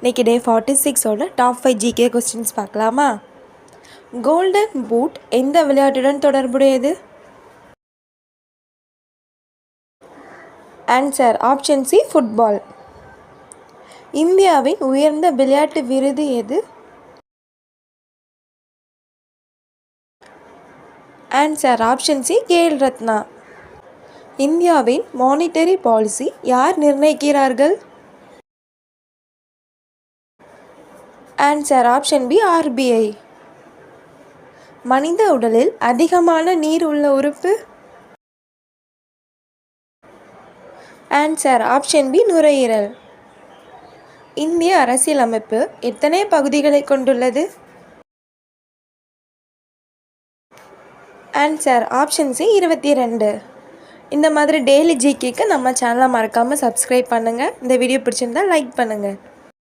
இன்னைக்கு டே 46ஓட top 5 GK questions பார்க்கலாமா? கோல்டன் பூட் எந்த விளையாட்டுடன் தொடர்புடையது? Answer option C football. இந்தியாவின் உயர்ந்த விளையாட்டு விருது எது? Answer option C Khel Ratna. இந்தியாவின் மானிட்டரி பாலிசி யார் நிர்ணயிக்கிறார்கள்? Answer option B RBI. மனித உடலில் அதிகமான நீர் உள்ள உறுப்பு? ஆன்சர் ஆப்ஷன் பி நுரையீரல். இந்திய அரசியலமைப்பு எத்தனை பகுதிகளை கொண்டுள்ளது? Answer option C 22. இந்த மாதிரி டெய்லி ஜிகேக்கு நம்ம சேனலை மறக்காமல் சப்ஸ்கிரைப் பண்ணுங்கள். இந்த வீடியோ பிடிச்சிருந்தால் லைக் பண்ணுங்கள்.